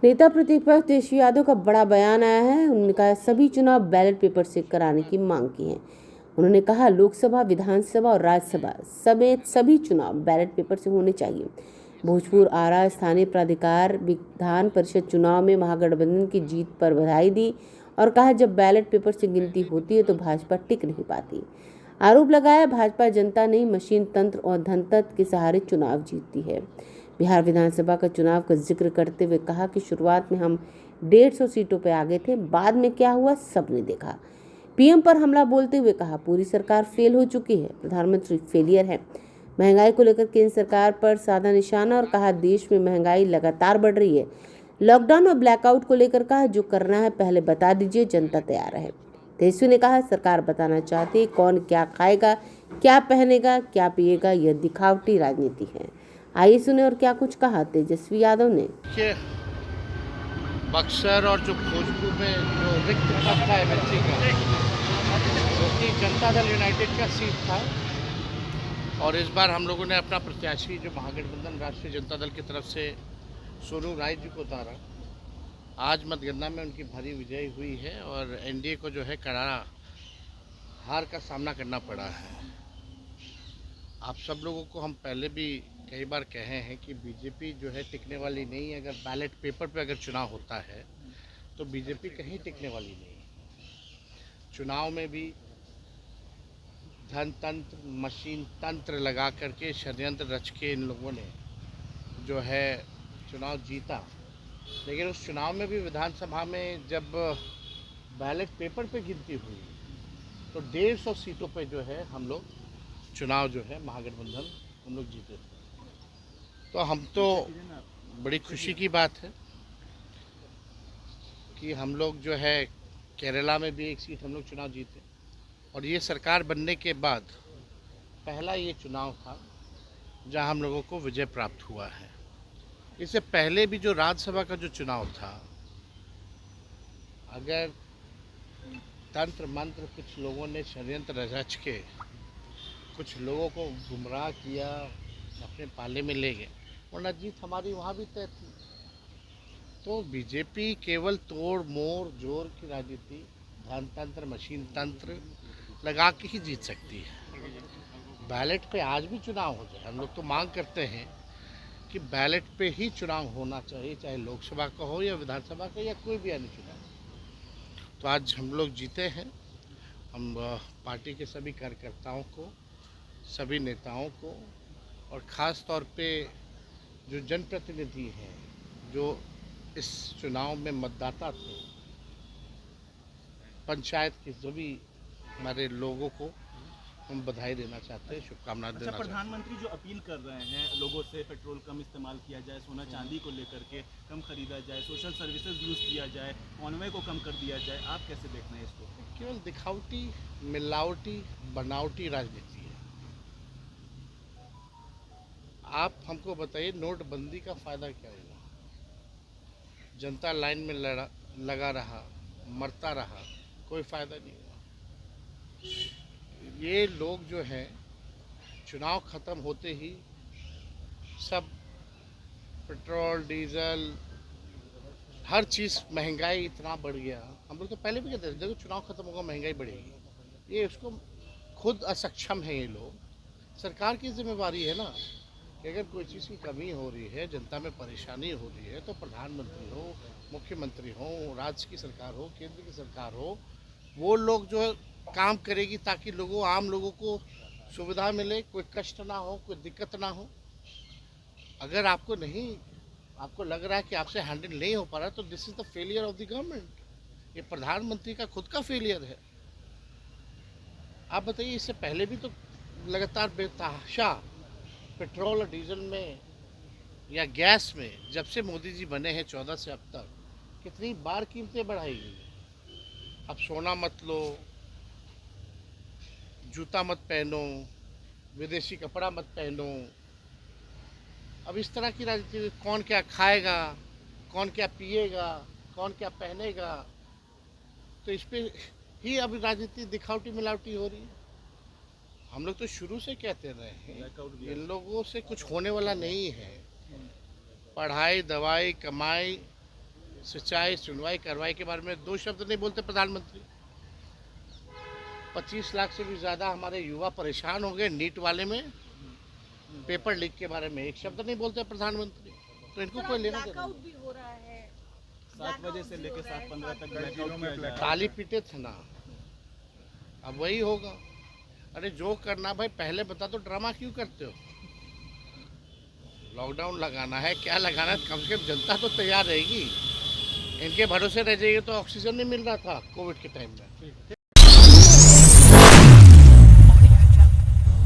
नेता प्रतिपक्ष तेजस्वी यादव का बड़ा बयान आया है। उन्होंने कहा सभी चुनाव बैलेट पेपर से कराने की मांग की है। उन्होंने कहा लोकसभा, विधानसभा और राज्यसभा समेत सभी चुनाव बैलेट पेपर से होने चाहिए। भोजपुर, आरा स्थानीय प्राधिकार विधान परिषद चुनाव में महागठबंधन की जीत पर बधाई दी और कहा जब बैलेट पेपर से गिनती होती है तो भाजपा टिक नहीं पाती। आरोप लगाया भाजपा जनता नहीं मशीन तंत्र और धनतंत्र के सहारे चुनाव जीतती है। बिहार विधानसभा का चुनाव का जिक्र करते हुए कहा कि शुरुआत में हम 150 सीटों पर आगे थे, बाद में क्या हुआ सबने देखा। पीएम पर हमला बोलते हुए कहा पूरी सरकार फेल हो चुकी है, प्रधानमंत्री फेलियर है। महंगाई को लेकर केंद्र सरकार पर साधा निशाना और कहा देश में महंगाई लगातार बढ़ रही है। लॉकडाउन और ब्लैकआउट को लेकर कहा जो करना है पहले बता दीजिए, जनता तैयार है। तेजस्वी ने कहा सरकार बताना चाहती है कौन क्या खाएगा, क्या पहनेगा, क्या पिएगा, यह दिखावटी राजनीति है। आइए सुने और क्या कुछ कहा तेजस्वी यादव ने। बक्सर और जो भोजपुर में जो रिक्त पद था एमएलसी का, जो कि जनता दल यूनाइटेड का सीट था, और इस बार हम लोगों ने अपना प्रत्याशी जो महागठबंधन राष्ट्रीय जनता दल की तरफ से सोनू राय जी को उतारा। आज मतगणना में उनकी भारी विजय हुई है और एनडीए को जो है करारा हार का सामना करना पड़ा है। आप सब लोगों को हम पहले भी कई बार कहे हैं कि बीजेपी जो है टिकने वाली नहीं है। अगर बैलेट पेपर पे अगर चुनाव होता है तो बीजेपी कहीं टिकने वाली नहीं है। चुनाव में भी धन तंत्र, मशीन तंत्र लगा करके षड्यंत्र रच के इन लोगों ने जो है चुनाव जीता। लेकिन उस चुनाव में भी विधानसभा में जब बैलेट पेपर पे गिनती हुई तो 150 सीटों पे जो है हम लोग चुनाव जो है महागठबंधन हम लोग जीते थे। तो हम तो बड़ी खुशी की बात है कि हम लोग जो है केरला में भी एक सीट हम लोग चुनाव जीते और ये सरकार बनने के बाद पहला ये चुनाव था जहां हम लोगों को विजय प्राप्त हुआ है। इससे पहले भी जो राज्यसभा का जो चुनाव था, अगर तंत्र मंत्र कुछ लोगों ने षड्यंत्र रच के कुछ लोगों को गुमराह किया, अपने पाले में ले गए, वरना जीत हमारी वहाँ भी तय थी। तो बीजेपी केवल तोड़ मोड़ जोर की राजनीति, धन तंत्र, मशीन तंत्र लगा के ही जीत सकती है। बैलेट पे आज भी चुनाव हो जाए, हम लोग तो मांग करते हैं कि बैलेट पे ही चुनाव होना चाहिए, चाहे लोकसभा का हो या विधानसभा का या कोई भी अन्य चुनाव। तो आज हम लोग जीते हैं। हम पार्टी के सभी कार्यकर्ताओं को, सभी नेताओं को और ख़ास तौर पे जो जनप्रतिनिधि हैं, जो इस चुनाव में मतदाता थे, पंचायत के सभी हमारे लोगों को हम बधाई देना चाहते हैं, शुभकामनाएं देना चाहते हैं। प्रधानमंत्री जो अपील कर रहे हैं लोगों से पेट्रोल कम इस्तेमाल किया जाए, सोना चांदी को लेकर के कम खरीदा जाए, सोशल सर्विसेज यूज़ किया जाए, कॉन्वे को कम कर दिया जाए, आप कैसे देखते हैं इसको? केवल दिखावटी, मिलावटी, बनावटी राजनीति है। आप हमको बताइए नोटबंदी का फ़ायदा क्या हुआ? जनता लाइन में लगा रहा, मरता रहा, कोई फ़ायदा नहीं हुआ। ये लोग जो हैं चुनाव ख़त्म होते ही सब पेट्रोल, डीजल, हर चीज़ महंगाई इतना बढ़ गया। हम लोग तो पहले भी कहते थे देखो चुनाव ख़त्म होगा महंगाई बढ़ेगी। ये उसको खुद असक्षम है ये लोग। सरकार की जिम्मेवारी है ना कि अगर कोई चीज़ की कमी हो रही है, जनता में परेशानी हो रही है, तो प्रधानमंत्री हो, मुख्यमंत्री हो, राज्य की सरकार हो, केंद्र की सरकार हो, वो लोग जो है काम करेगी ताकि आम लोगों को सुविधा मिले, कोई कष्ट ना हो, कोई दिक्कत ना हो। अगर आपको लग रहा है कि आपसे हैंडल नहीं हो पा रहा, तो this is the failure of the government. ये प्रधानमंत्री का खुद का फेलियर है। आप बताइए, इससे पहले भी तो लगातार बेतहाशा पेट्रोल और डीजल में या गैस में जब से मोदी जी बने हैं 14 से अब तक कितनी बार कीमतें बढ़ाई गई। अब सोना मत लो, जूता मत पहनो, विदेशी कपड़ा मत पहनो। अब इस तरह की राजनीति, कौन क्या खाएगा, कौन क्या पिएगा, कौन क्या पहनेगा, तो इस पे ही अब राजनीति दिखावटी मिलावटी हो रही है। हम लोग तो शुरू से कहते रहे हैं इन लोगों से कुछ होने वाला नहीं है। पढ़ाई, दवाई, कमाई सिंचाई, सुनवाई, कार्रवाई के बारे में 2 शब्द नहीं बोलते प्रधानमंत्री। 25 लाख से भी ज़्यादा हमारे युवा परेशान हो गए नीट वाले में, पेपर लीक के बारे में 1 शब्द नहीं बोलते प्रधानमंत्री। तो इनको कोई लेना देना ब्लैकआउट भी हो रहा है। 7 बजे से लेकर 7:15 तक ब्लैकआउट किया जा रहा है। ताली पीटे थे ना, अब वही होगा। अरे जो करना भाई पहले बता दो, ड्रामा क्यों करते हो? लॉकडाउन लगाना है, क्या लगाना है, कम से कम जनता तो तैयार रहेगी। इनके भरोसे रह जाइए तो ऑक्सीजन नहीं मिल रहा था कोविड के टाइम में।